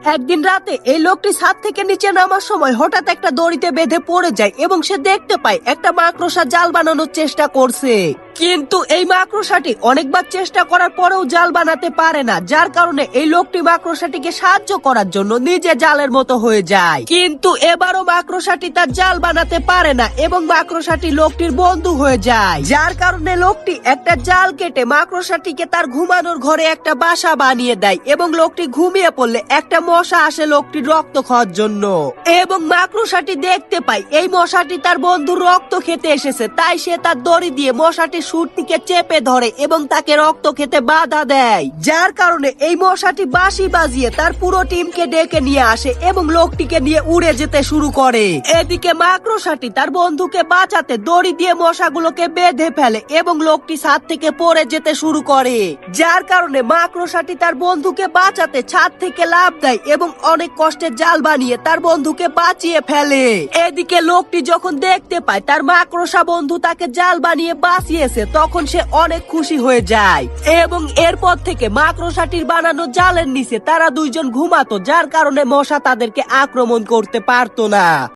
একদিন রাতে এই লোকটি ছাদ থেকে নিচে নামার সময় হঠাৎ একটা দড়িতে বেঁধে পড়ে যায় এবং সে দেখতে পায় একটা মাকড়সা জাল বানানোর চেষ্টা করছে। কিন্তু এই মাকড়সাটি অনেকবার চেষ্টা করার পরেও জাল বানাতে পারে না, যার কারণে এই লোকটি মাকড়সাটিকে সাহায্য করার জন্য নিজে জালের মতো হয়ে যায়। কিন্তু এবারও মাকড়সাটি তার জাল বানাতে পারে না এবং মাকড়সাটি লোকটির বন্ধু হয়ে যায়, যার কারণে লোকটি একটা জাল কেটে মাকড়সাটিকে তার ঘুমানোর ঘরে একটা বাসা বানিয়ে দেয় এবং লোকটি ঘুমিয়ে পড়লে একটা মশা আসে লোকটির রক্ত খাওয়ার জন্য এবং মাকড়সাটি দেখতে পায় এই মশাটি তার বন্ধুর রক্ত খেতে এসেছে, তাই সে তার দড়ি দিয়ে মশাটির সুরটিকে চেপে ধরে এবং তাকে রক্ত খেতে বাধা দেয়, যার কারণে এই মশাটি বাঁশি বাজিয়ে তার পুরো টিমকে ডেকে নিয়ে আসে এবং লোকটিকে নিয়ে উড়ে যেতে শুরু করে। এদিকে মাকড়সাটি তার বন্ধুকে বাঁচাতে দড়ি দিয়ে মশাগুলোকে বেঁধে ফেলে এবং লোকটি ছাদ থেকে পড়ে যেতে শুরু করে, যার কারণে মাকড়সাটি তার বন্ধুকে বাঁচাতে ছাদ থেকে লাফ দেয় এবং অনেক কষ্টে জাল বানিয়ে তার বন্ধুকে বাঁচিয়ে ফেলে। এদিকে লোকটি যখন দেখতে পায় তার মাকড়সা বন্ধু তাকে জাল বানিয়ে বাঁচিয়েছে, তখন সে অনেক খুশি হয়ে যায় এবং এরপর থেকে মাকড়সাটির বানানো জালের নিচে তারা দুইজন ঘুমাতো, যার কারণে মশা তাদেরকে আক্রমণ করতে পারতো না।